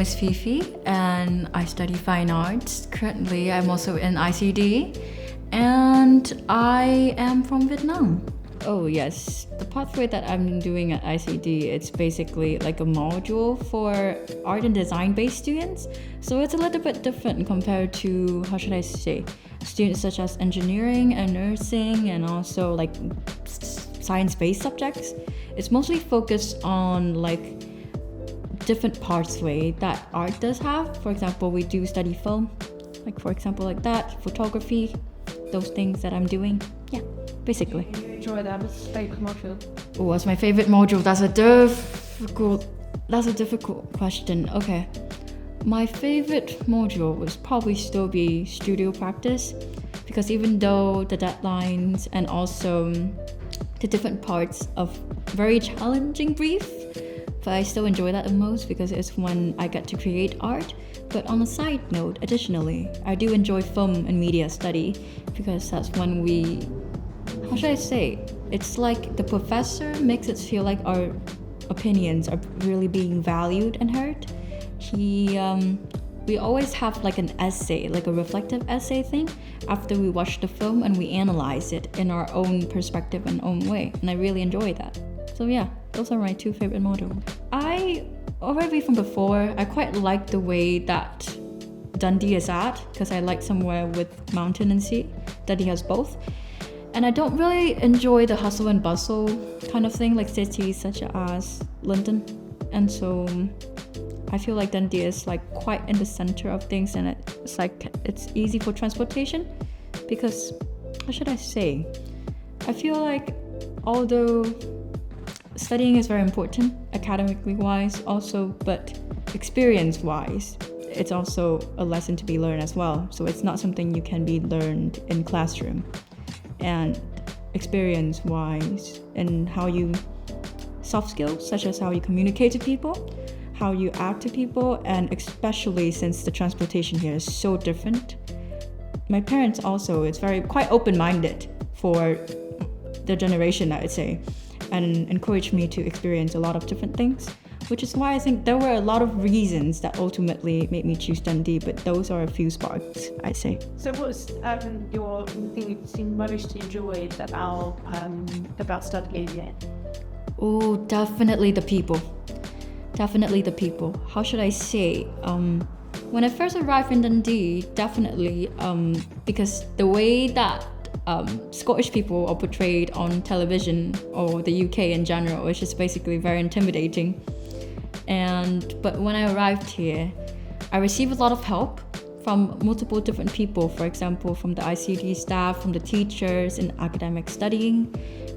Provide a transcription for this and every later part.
is Phi Phi and I study fine arts. Currently, I'm also in ICD and I am from Vietnam. Oh yes, the pathway that I'm doing at ICD, it's basically like a module for art and design based students. So it's a little bit different compared to, how should I say, students such as engineering and nursing and also like science-based subjects. It's mostly focused on like different pathway that art does have. For example, we do study film, like for example like that, photography, those things that I'm doing. Yeah, basically. Do you enjoy that? What's your favourite module? Oh, what's my favorite module? That's a difficult question. Okay. My favorite module would probably still be studio practice, because even though the deadlines and also the different parts of very challenging brief, but I still enjoy that the most because it's when I get to create art. But on a side note, additionally, I do enjoy film and media study because that's when we, how should I say, it's like the professor makes it feel like our opinions are really being valued and heard. We always have like an essay, like a reflective essay thing after we watch the film and we analyze it in our own perspective and own way, and I really enjoy that. So yeah, those are my two favorite modules. I already from before, I quite like the way that Dundee is at, because I like somewhere with mountain and sea. Dundee has both. And I don't really enjoy the hustle and bustle kind of thing like cities such as London. And so I feel like Dundee is like quite in the center of things, and it's like it's easy for transportation because, how should I say, I feel like although studying is very important academically wise also, but experience wise it's also a lesson to be learned as well. So it's not something you can be learned in classroom, and experience wise and how you soft skills such as how you communicate to people, how you act to people, and especially since the transportation here is so different. My parents also, it's very quite open-minded for their generation, I would say, and encouraged me to experience a lot of different things, which is why I think there were a lot of reasons that ultimately made me choose Dundee, but those are a few sparks, I'd say. So what's your thing you seem most enjoyed about studying here? Oh, definitely the people. Definitely the people. How should I say? When I first arrived in Dundee, definitely because the way that Scottish people are portrayed on television or the UK in general is just basically very intimidating. But when I arrived here, I received a lot of help from multiple different people. For example, from the ICD staff, from the teachers in academic studying,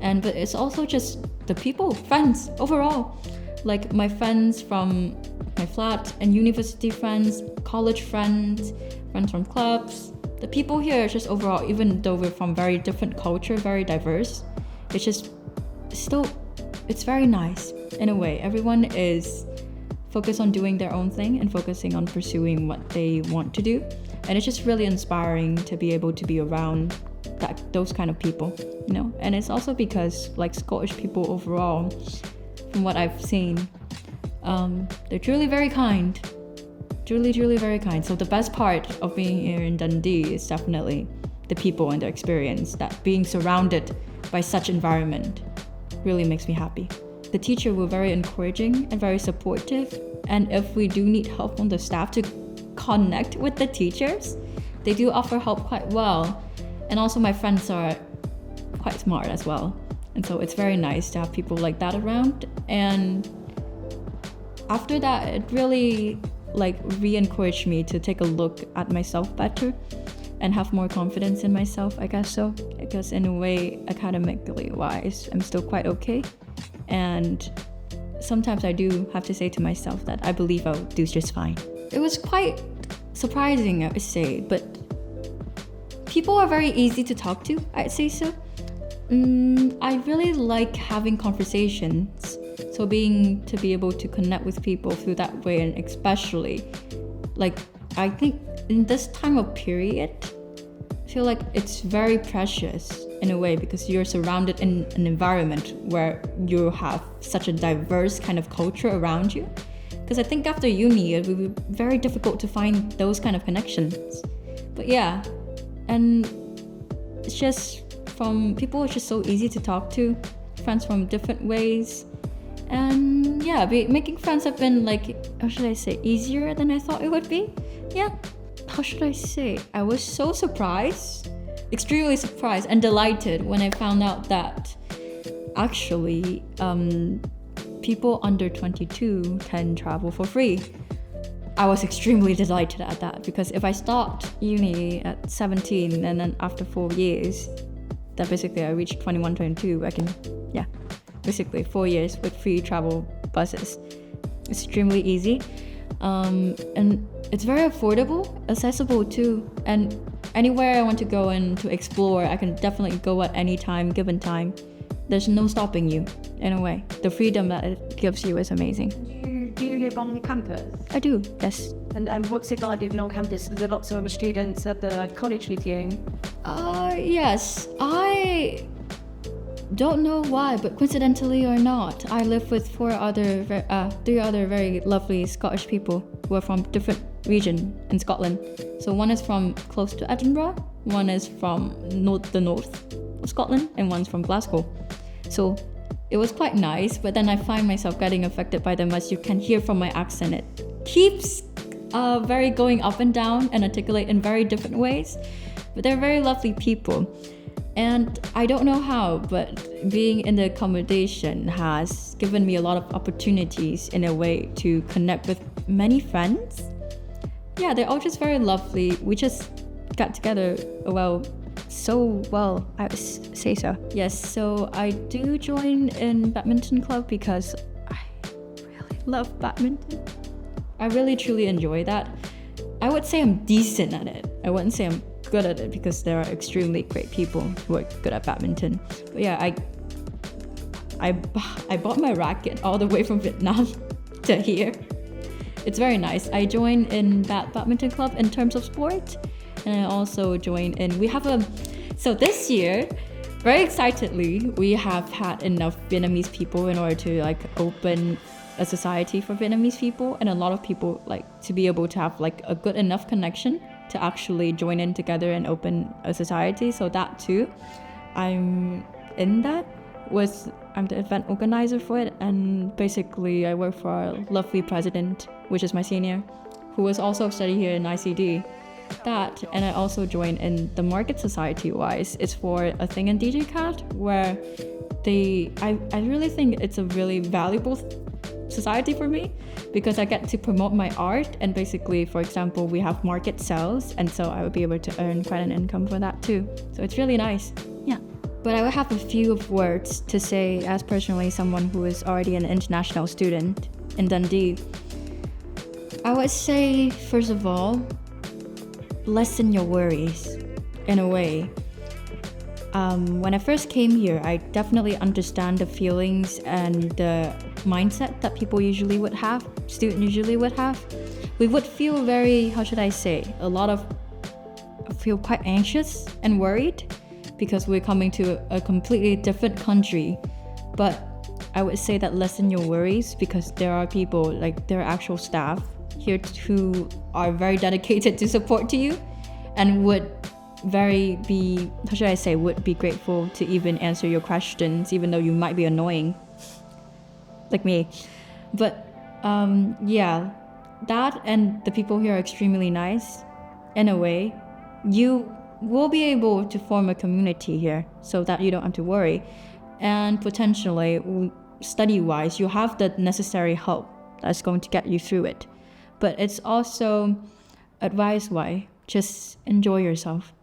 but it's also just the people, friends overall. Like my friends from my flat and university friends, college friends, friends from clubs. The people here are just overall, even though we're from very different culture, very diverse, it's just still, it's very nice in a way. Everyone is focused on doing their own thing and focusing on pursuing what they want to do. And it's just really inspiring to be able to be around those kind of people, you know? And it's also because like Scottish people overall, from what I've seen, they're truly very kind. Truly very kind. So the best part of being here in Dundee is definitely the people and their experience. That being surrounded by such environment really makes me happy. The teacher were very encouraging and very supportive. And if we do need help from the staff to connect with the teachers, they do offer help quite well. And also my friends are quite smart as well. And so it's very nice to have people like that around. And after that, it really re-encouraged me to take a look at myself better and have more confidence in myself, I guess so. Because in a way, academically wise, I'm still quite okay. And sometimes I do have to say to myself that I believe I'll do just fine. It was quite surprising, I would say, but people are very easy to talk to, I'd say so. I really like having conversations. So to be able to connect with people through that way, and especially, I think in this time of period, I feel like it's very precious in a way because you're surrounded in an environment where you have such a diverse kind of culture around you. Because I think after uni, it would be very difficult to find those kind of connections. But yeah, and it's just people are just so easy to talk to, friends from different ways. And yeah, making friends have been like, how should I say, easier than I thought it would be. Yeah, how should I say? I was so surprised, extremely surprised and delighted when I found out that actually people under 22 can travel for free. I was extremely delighted at that, because if I start uni at 17 and then after 4 years, that basically I reached 21, 22, I can, basically 4 years with free travel buses. Extremely easy. And it's very affordable, accessible too. And anywhere I want to go and to explore, I can definitely go at any time, given time. There's no stopping you, in a way. The freedom that it gives you is amazing. Do you live on campus? I do, yes. And what's it like living on campus? Are there lots of students at the college with you? Yes. I don't know why, but coincidentally or not, I live with three other very lovely Scottish people who are from different region in Scotland. So one is from close to Edinburgh, one is from the north of Scotland, and one's from Glasgow. So it was quite nice, but then I find myself getting affected by them, as you can hear from my accent. It keeps very going up and down and articulate in very different ways, but they're very lovely people. And I don't know how, but being in the accommodation has given me a lot of opportunities in a way to connect with many friends. Yeah, they're all just very lovely. We just got together so well, I would say so. Yes, so I do join in badminton club because I really love badminton. I really truly enjoy that. I would say I'm decent at it. I wouldn't say I'm good at it, because there are extremely great people who are good at badminton. But yeah, I bought my racket all the way from Vietnam to here. It's very nice. I join in badminton club in terms of sport, and I also join in, so this year, very excitedly, we have had enough Vietnamese people in order to open a society for Vietnamese people, and a lot of people to be able to have a good enough connection to actually join in together and open a society. So that too, I'm in that. I'm the event organizer for it, and basically I work for our lovely president, which is my senior, who was also studying here in ICD. That, and I also join in the market society wise. It's for a thing in DJ Cat where I really think it's a really valuable society for me, because I get to promote my art, and basically, for example, we have market sales, and so I would be able to earn quite an income for that too. So it's really nice. Yeah. But I would have a few words to say as personally someone who is already an international student in Dundee. I would say, first of all, lessen your worries, in a way. When I first came here, I definitely understand the feelings and the mindset that people usually would have, students usually would have. We would feel very, how should I say, feel quite anxious and worried, because we're coming to a completely different country. But I would say that lessen your worries, because there are people, there are actual staff here who are very dedicated to support to you, and would be grateful to even answer your questions, even though you might be annoying, like me. But that, and the people here are extremely nice. In a way, you will be able to form a community here, so that you don't have to worry. And potentially, study-wise, you have the necessary help that's going to get you through it. But it's also, advice-wise, just enjoy yourself.